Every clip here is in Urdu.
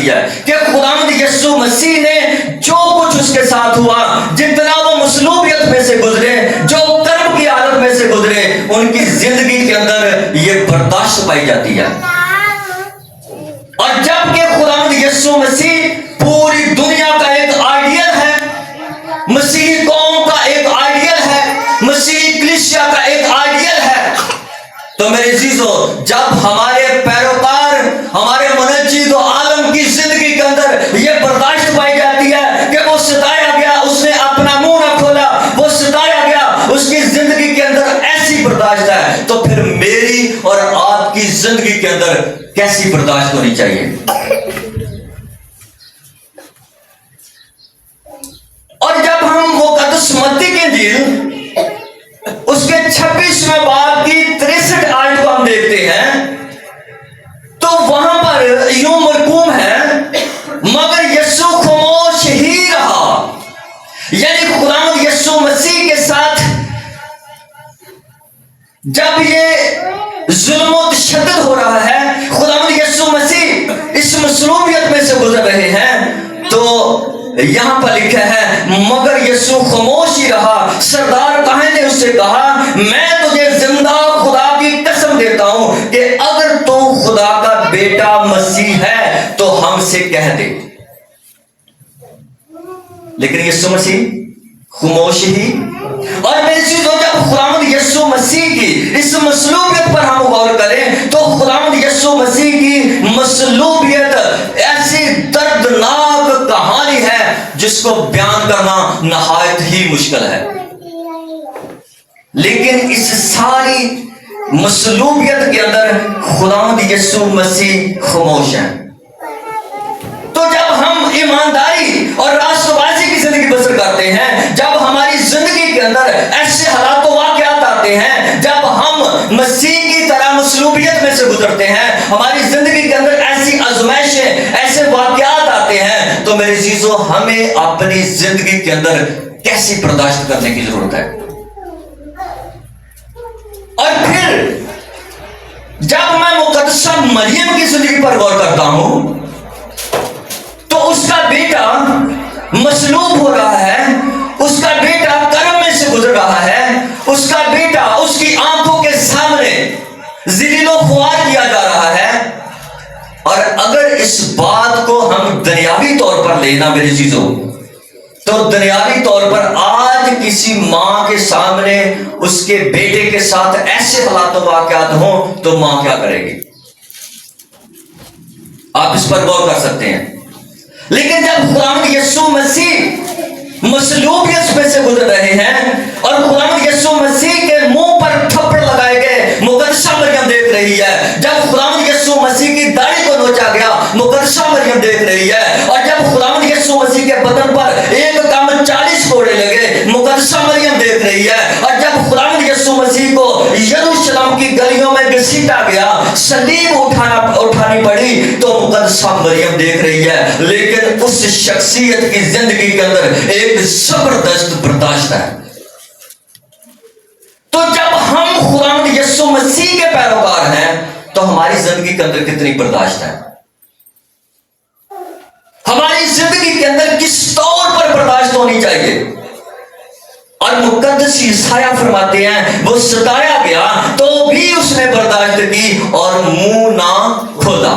جاتی ہے کہ خداوند یسوع مسیح نے جو کچھ اس کے ساتھ ہوا، جتنا وہ مصلوبیت میں سے گزرے، جو کرم کی حالت میں سے گزرے، ان کی زندگی کے اندر یہ برداشت پائی جاتی ہے۔ اور جب کہ خداوند یسوع مسیح پوری دنیا کا ایک آئیڈیل ہے، مسیحی قوم کا ایک آئیڈیل ہے، مسیحی کلیسیا کا ایک آئیڈیل ہے، تو میرے عزیزو، جب ہمارے پیروکار، ہمارے منجد و عالم کی زندگی کے اندر یہ برداشت پائی جاتی ہے کہ وہ ستایا گیا، اس نے اپنا منہ نہ کھولا، وہ ستایا گیا، اس کی زندگی کے اندر ایسی برداشت ہے، تو پھر میری اور آپ کی زندگی کے اندر کیسی برداشت ہونی چاہیے؟ اور جب ہم مقدس متی کی انجیل اس کے 26ویں باب کی 63 آیت کو ہم دیکھتے ہیں تو وہاں پر یوں مرقوم ہے، مگر یسوع خاموش ہی رہا۔ یعنی خداوند یسوع مسیح کے ساتھ جب یہ ظلم و تشدد ہو رہا ہے، خداوند یسوع مسیح اس مصلوبیت میں سے گزر رہے ہیں، تو یہاں پر لکھا ہے مگر یسوع خاموش ہی رہا۔ سردار کاہن نے اس سے کہا، میں تجھے زندہ خدا کی قسم دیتا ہوں کہ اگر تو خدا کا بیٹا مسیح ہے تو ہم سے کہہ دے۔ لیکن یسوع مسیح خاموش ہی۔ اور میری چیزوں، جب خداوند یسوع مسیح کی اس مصلوبیت پر ہم غور کریں تو خداوند یسوع مسیح کی مصلوبیت ایسی دردناک کہانی ہے جس کو بیان کرنا نہایت ہی مشکل ہے، لیکن اس ساری مصلوبیت کے اندر خداوند یسوع مسیح خاموش ہے۔ تو جب ہم ایمانداری اور راست بازی کی زندگی بسر کرتے ہیں، جب ہماری زندگی کے اندر ایسے حالات و واقعات آتے ہیں، جب ہم مسیح کی طرح مصلوبیت میں سے گزرتے ہیں، ہماری زندگی کے اندر ایسی آزمائشیں، ایسے واقعات آتے ہیں، تو میرے عزیزو، ہمیں اپنی زندگی کے اندر کیسی برداشت کرنے کی ضرورت ہے۔ اور پھر جب میں مقدسہ مریم کی زندگی پر غور کرتا ہوں تو اس کا بیٹا مصلوب ہو رہا ہے، اس کا بیٹا کرم میں سے گزر رہا ہے، اس کا بیٹا اس کی آنکھوں کے سامنے ذلیل و خوار کیا جا رہا ہے۔ اور اگر اس بات کو ہم دنیاوی طور پر لینا میری چیزوں، تو دنیاوی طور پر آج کسی ماں کے سامنے اس کے بیٹے کے ساتھ ایسے حالات و واقعات ہوں تو ماں کیا کرے گی؟ آپ اس پر غور کر سکتے ہیں۔ لیکن جب خداوند یسوع مسیح مصلوبیت میں سے گزر رہے ہیں اور خداوند یسوع مسیح کے منہ پر تھپڑ لگائے گئے، مقدسہ مریم دیکھ رہی ہے۔ جب خداوند یسوع مسیح کی داڑھی کو نوچا گیا، مقدسہ مریم دیکھ رہی ہے۔ اور جب خداوند یسوع مسیح کے بدن پر ایک کم 40 کوڑے لگے، مقدسہ مریم دیکھ رہی ہے۔ اور جب خداوند یسوع مسیح کو یروشلم کی گلیوں میں گھسیٹا گیا، صلیب اٹھانی پڑی، تو مقدسہ مریم دیکھ رہی ہے۔ لیکن اس شخصیت کی زندگی کے اندر ایک زبردست برداشت ہے۔ تو جب ہم خداوند یسوع مسیح کے پیروکار ہیں تو ہماری زندگی کے اندر کتنی برداشت ہے؟ ہماری زندگی کے اندر کس طور پر برداشت ہونی چاہیے؟ اور مقدس یسایہ فرماتے ہیں وہ ستایا گیا تو بھی اس نے برداشت کی اور منہ نہ کھولا۔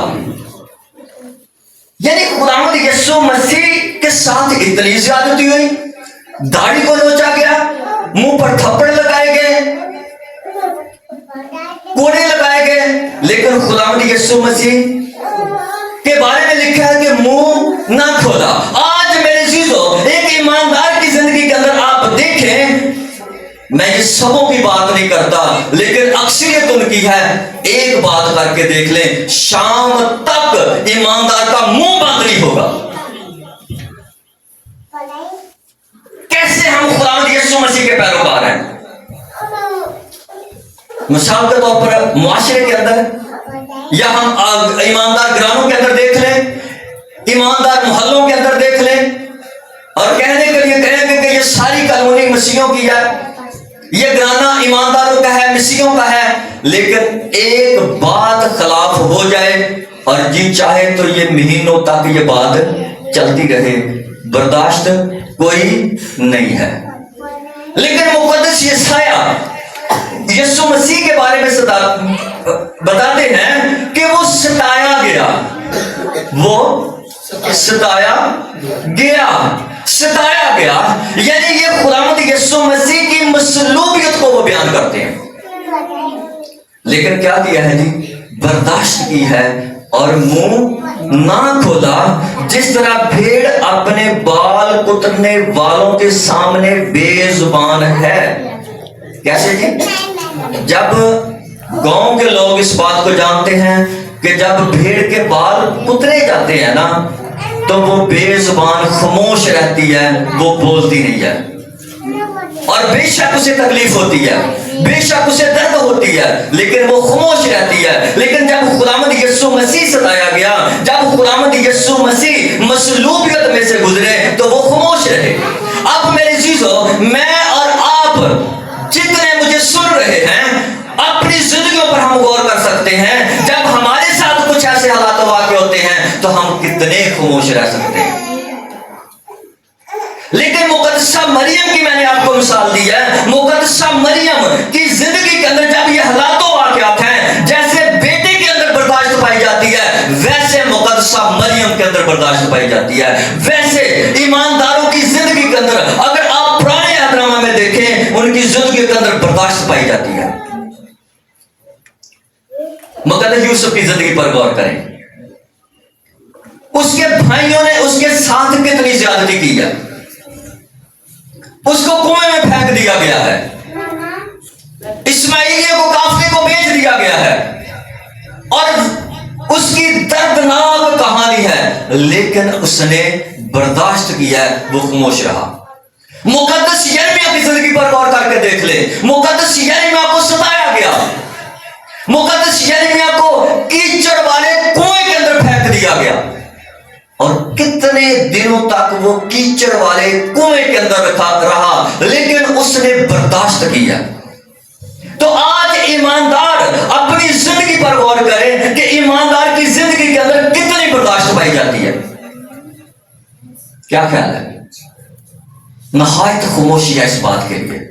یعنی خداوند یسوع مسیح کے ساتھ اتنی زیادتی ہوئی، داڑھی کو نوچا گیا، منہ پر تھپڑ لگائے گئے، کوڑے لگائے گئے، لیکن خداوند یسوع مسیح کے بارے میں لکھا ہے کہ منہ نہ کھولا۔ آج میرے عزیزو، ایک ایماندار کی زندگی کے اندر آپ دیکھیں، میں یہ سبوں کی بات نہیں کرتا لیکن اکثریت ان کی ہے، ایک بات کر کے دیکھ لیں، شام تک ایماندار کا منہ بند نہیں ہوگا۔ کیسے ہم خداوند یسوع مسیح کے پیروکار ہیں؟ مثال کے طور پر معاشرے کے اندر یا ہم ایماندار گھرانوں کے اندر دیکھ لیں، ایماندار محلوں کے اندر دیکھ لیں، اور کہنے کے لیے کہیں گے کہ یہ ساری کالونی مسیحیوں کی ہے، یہ گھرانہ ایمانداروں کا ہے، مسیحیوں کا ہے، لیکن ایک بات خلاف ہو جائے اور جی چاہے تو یہ مہینوں تک یہ بات چلتی رہے، برداشت کوئی نہیں ہے۔ لیکن مقدس یسایہ یسوع مسیح کے بارے میں بتاتے ہیں کہ وہ ستایا گیا، وہ ستایا گیا، یعنی یہ خداوند یسوع مسیح کی مصلوبیت کو وہ بیان کرتے ہیں۔ لیکن کیا کیا ہے جی؟ برداشت کی ہے اور منہ نہ کھولا، جس طرح بھیڑ اپنے بال کترنے والوں کے سامنے بے زبان ہے۔ کیسے جی؟ جب گاؤں کے لوگ اس بات کو جانتے ہیں کہ جب بھیڑ کے بال کترے جاتے ہیں نا تو وہ بے زبان خاموش رہتی ہے، وہ بولتی نہیں ہے، اور بے شک اسے تکلیف ہوتی ہے، بے شک اسے درد ہوتی ہے، لیکن وہ خاموش رہتی ہے۔ لیکن جب خداوند یسوع مسیح ستایا گیا، جب خداوند یسوع مسیح مصلوبیت میں سے گزرے تو وہ خاموش رہے۔ اب میرے عزیزو، میں اور آپ جتنے مجھے سن رہے ہیں، اپنی زندگیوں پر ہم غور کر سکتے ہیں۔ جب ہمارے ساتھ کچھ ایسے حالات واقع ہوتے ہیں تو ہم کتنے خاموش رہ سکتے ہیں۔ لیکن مقدسہ مریم کی میں نے آپ کو مثال دی ہے۔ مقدسہ مریم کی زندگی کے اندر جب یہ حالات و واقعات ہیں، جیسے بیٹے کے اندر برداشت پائی جاتی ہے، ویسے مقدسہ مریم کے اندر برداشت پائی جاتی ہے۔ ویسے ایمانداروں کی زندگی کے اندر اگر آپ پرانے احترامہ میں دیکھیں، ان کی زندگی کے اندر برداشت پائی جاتی ہے۔ مقدس یوسف کی زندگی پر غور کریں، اس کے بھائیوں نے اس کے ساتھ کتنی زیادتی کی ہے۔ اس کو کنویں میں پھینک دیا گیا ہے، اسماعیلیہ کو قافلے کو بیچ دیا گیا ہے، اور اس کی دردناک کہانی ہے، لیکن اس نے برداشت کیا ہے، وہ خاموش رہا۔ مقدس یرمیہ کی زندگی پر غور کر کے دیکھ لیں، مقدس یرمیہ کو ستایا گیا، مقدس یرمیہ کو کیچڑ والے کنویں کے اندر پھینک دیا گیا، اور کتنے دنوں تک وہ کیچڑ والے کنویں کے اندر رہا، لیکن اس نے برداشت کیا۔ تو آج ایماندار اپنی زندگی پر غور کریں کہ ایماندار کی زندگی کے اندر کتنی برداشت پائی جاتی ہے۔ کیا خیال ہے؟ نہایت خاموشی ہے اس بات کے لیے۔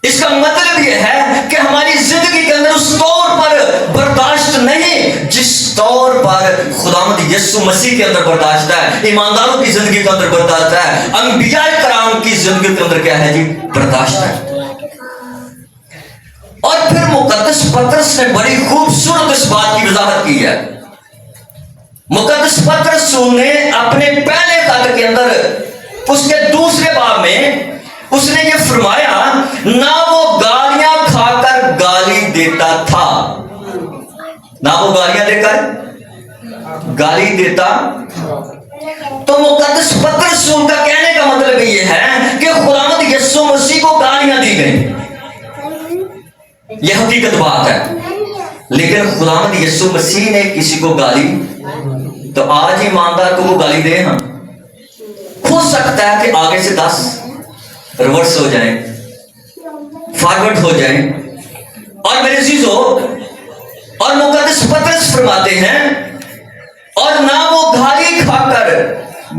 اس کا مطلب یہ ہے کہ ہماری زندگی کے اندر اس طور پر برداشت نہیں جس طور پر خداوند یسوع مسیح کے اندر برداشت ہے، ایمانداروں کی زندگی کے اندر برداشت ہے، انبیاء کرام کی زندگی کے اندر کیا ہے جی؟ برداشت ہے۔ اور پھر مقدس پطرس نے بڑی خوبصورت اس بات کی وضاحت کی ہے۔ مقدس پطرس نے اپنے پہلے خط کے اندر اس کے دوسرے باب میں اس نے یہ فرمایا، نہ وہ گالیاں کھا کر گالی دیتا تھا، نہ وہ گالیاں دے کر گالی دیتا۔ تو مقدس پطرس کا کہنے کا مطلب یہ ہے کہ خداوند یسوع مسیح کو گالیاں دی گئی، یہ حقیقت بات ہے، لیکن خداوند یسوع مسیح نے کسی کو گالی، تو آج ایماندار کو وہ گالی دے، ہاں ہو سکتا ہے کہ آگے سے 10 ریورس ہو جائیں، فارورڈ ہو جائیں۔ اور میرے عزیزو، اور مقدس پطرس فرماتے ہیں، اور نہ وہ گالی کھا کر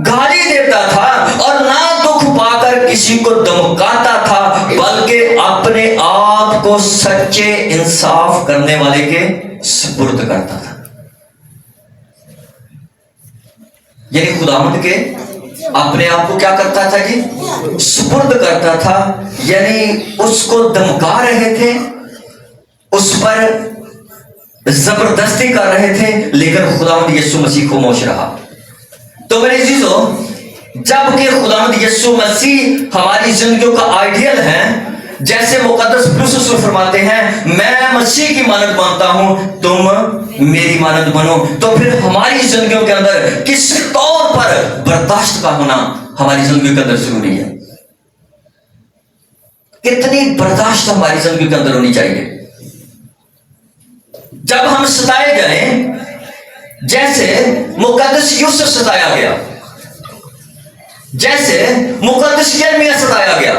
گالی دیتا تھا اور نہ دکھ پا کر کسی کو دمکاتا تھا، بلکہ اپنے آپ کو سچے انصاف کرنے والے کے سپرد کرتا تھا۔ یعنی خداوند کے اپنے آپ کو کیا کرتا تھا جی؟ سپرد کرتا تھا، یعنی اس کو دمکا رہے تھے، اس پر زبردستی کر رہے تھے، لیکن خداوند یسوع مسیح خاموش رہا۔ تو میرے عزیزو، جب کہ خداوند یسوع مسیح ہماری زندگیوں کا آئیڈیل ہے، جیسے مقدس پولس رسول فرماتے ہیں، میں مسیح کی مانند مانتا ہوں، تم میری مانند بنو، تو پھر ہماری زندگیوں کے اندر کس طور پر برداشت کا ہونا ہماری زندگیوں کے اندر ضروری ہے۔ کتنی برداشت ہماری زندگی کے اندر ہونی چاہیے۔ جب ہم ستائے جائیں، جیسے مقدس یوسف ستایا گیا، جیسے مقدس یرمیہ ستایا گیا،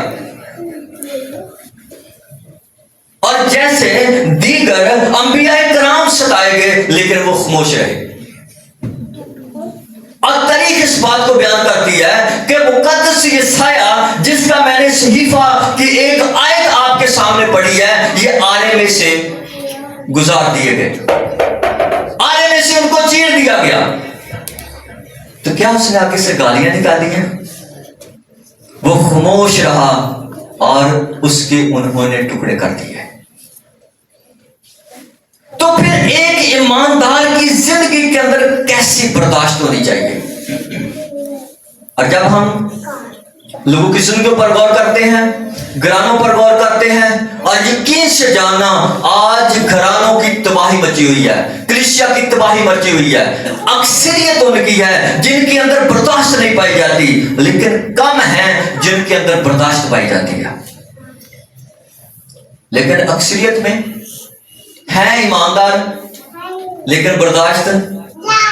اور جیسے دیگر انبیاء کرام ستائے گئے لیکن وہ خاموش رہے. اور تاریخ اس بات کو بیان کرتی ہے کہ مقدس یسایہ جس کا میں نے صحیفہ کی ایک آیت آپ کے سامنے پڑھی ہے، یہ آرے میں سے گزار دیے گئے، آرے میں سے ان کو چیر دیا گیا. تو کیا اس نے آگے سے گالیاں نکالی ہیں؟ وہ خاموش رہا اور اس کے انہوں نے ٹکڑے کر دیے. تو پھر ایک ایماندار کی زندگی کے اندر کیسی برداشت ہونی چاہیے؟ اور جب ہم لوگوں کی زندگیوں پر غور کرتے ہیں، گھرانوں پر غور کرتے ہیں، اور یقین سے جاننا آج گھرانوں کی تباہی مچی ہوئی ہے، کلیسیا کی تباہی مچی ہوئی ہے. اکثریت ان کی ہے جن کے اندر برداشت نہیں پائی جاتی، لیکن کم ہیں جن کے اندر برداشت پائی جاتی ہے. لیکن اکثریت میں ہیں ایماندار لیکن برداشت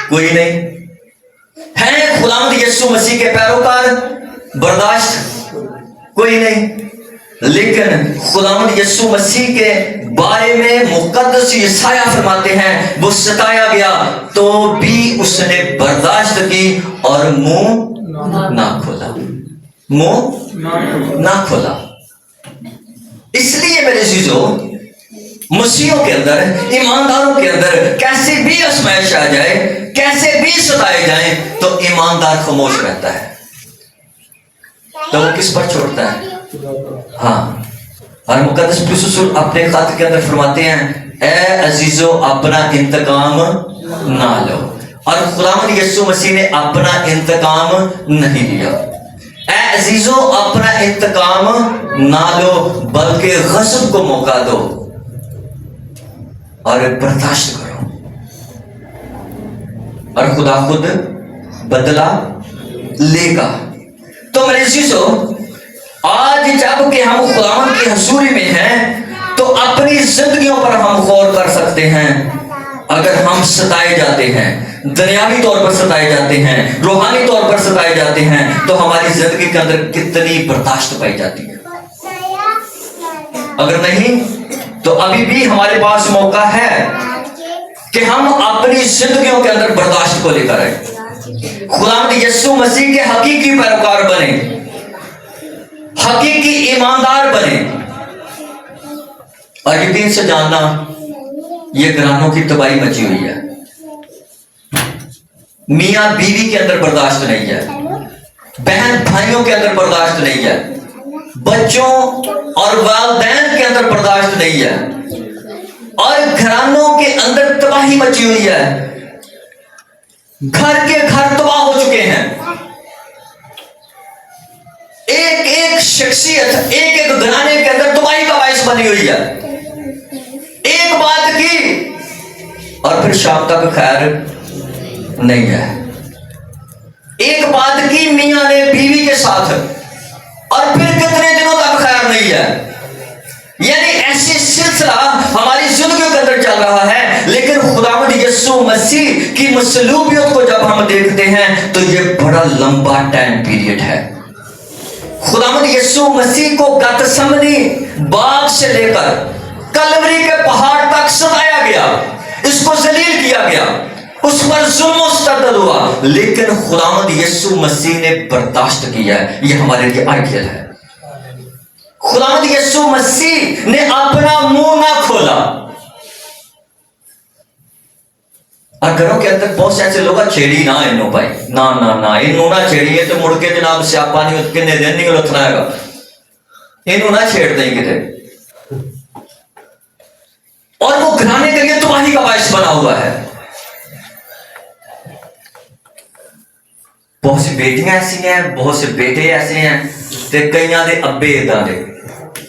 کوئی نہیں. ہیں خداوند یسوع مسیح کے پیروکار، برداشت کوئی نہیں. لیکن خداوند یسوع مسیح کے بارے میں مقدس یسایہ فرماتے ہیں وہ ستایا گیا تو بھی اس نے برداشت کی اور منہ نہ کھولا، منہ نہ کھولا. اس لیے میرے عزیزو، مسیحوں کے اندر، ایمانداروں کے اندر کیسے بھی آزمائش آ جائے، کیسے بھی ستائے جائیں، تو ایماندار خاموش رہتا ہے. تو وہ کس پر چھوڑتا ہے؟ ہاں. اور مقدس پولس اپنے خط کے اندر فرماتے ہیں اے عزیزو اپنا انتقام نہ لو. اور خداوند یسوع مسیح نے اپنا انتقام نہیں لیا. اے عزیزو اپنا انتقام نہ لو بلکہ غضب کو موقع دو اور برداشت کرو، اور خدا خود بدلہ لے گا. تو میرے عزیزو، آج جب کہ ہم خداوند کی حضوری میں ہیں تو اپنی زندگیوں پر ہم غور کر سکتے ہیں. اگر ہم ستائے جاتے ہیں، دنیاوی طور پر ستائے جاتے ہیں، روحانی طور پر ستائے جاتے ہیں، تو ہماری زندگی کے اندر کتنی برداشت پائی جاتی ہے. اگر نہیں تو ابھی بھی ہمارے پاس موقع ہے کہ ہم اپنی زندگیوں کے اندر برداشت کو لے کر آئیں، خداوند یسوع مسیح کے حقیقی پیروکار بنیں، حقیقی ایماندار بنیں. اور یقین سے جاننا یہ گھرانوں کی تباہی مچی ہوئی ہے. میاں بیوی کے اندر برداشت نہیں ہے، بہن بھائیوں کے اندر برداشت نہیں ہے، بچوں اور والدین کے اندر برداشت نہیں ہے، اور گھرانوں کے اندر تباہی مچی ہوئی ہے. گھر کے گھر تباہ ہو چکے ہیں. ایک ایک شخصیت ایک ایک گھرانے کے اندر تباہی کا باعث بنی ہوئی ہے. ایک بات کی اور پھر شام تک خیر نہیں ہے. ایک بات کی میاں نے بیوی کے ساتھ اور پھر کتنے دنوں تک خیر نہیں ہے. یعنی ایسی سلسلہ ہماری زندگیوں کے اندر چل رہا ہے. لیکن خداوند یسوع مسیح کی مصلوبیت کو جب ہم دیکھتے ہیں تو یہ بڑا لمبا ٹائم پیریڈ ہے. خداوند یسوع مسیح کو گتسمنی باغ سے لے کر کلوری کے پہاڑ تک ستایا گیا، اس کو ذلیل کیا گیا، اس پر ظلم و ستم ہوا، لیکن خداوند یسوع مسیح نے برداشت کیا ہے. یہ ہمارے لیے آئیڈیل ہے. خداوند یسوع مسیح نے اپنا منہ نہ کھولا. اور گھروں کے اندر بہت سے ایسے لوگ چھیڑی نہ انہوں بھائی نہ نہ نہ انہوں نہ چھیڑیے تو مڑ کے جناب سیاپا نہیں کنے دن نہیں لتنا ہے گا. انہوں نہ چھیڑ دیں کتے. اور وہ گھرانے کے لیے تباہی کا باعث بنا ہوا ہے. بہت سی بیٹیاں ایسی ہیں، بہت سے بیٹے ایسے ہیں تے کئیاں دے ابے اداں دے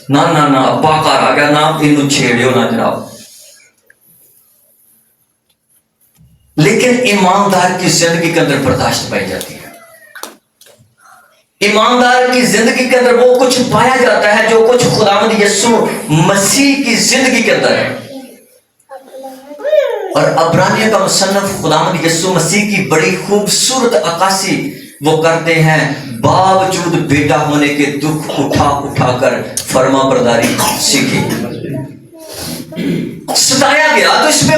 نہ نہ نہ ابا گھر آ گیا نہ انہوں چھیڑیو نہ جناب. لیکن ایماندار کی زندگی کے اندر برداشت پائی جاتی ہے. ایماندار کی زندگی کے اندر وہ کچھ پایا جاتا ہے جو کچھ خداوند یسوع مسیح کی زندگی کے اندر ہے. اور عبرانیہ کا مصنف خداوند یسوع مسیح کی بڑی خوبصورت عکاسی وہ کرتے ہیں. باوجود بیٹا ہونے کے دکھ اٹھا اٹھا کر فرما برداری سیکھی. ستایا گیا تو اس میں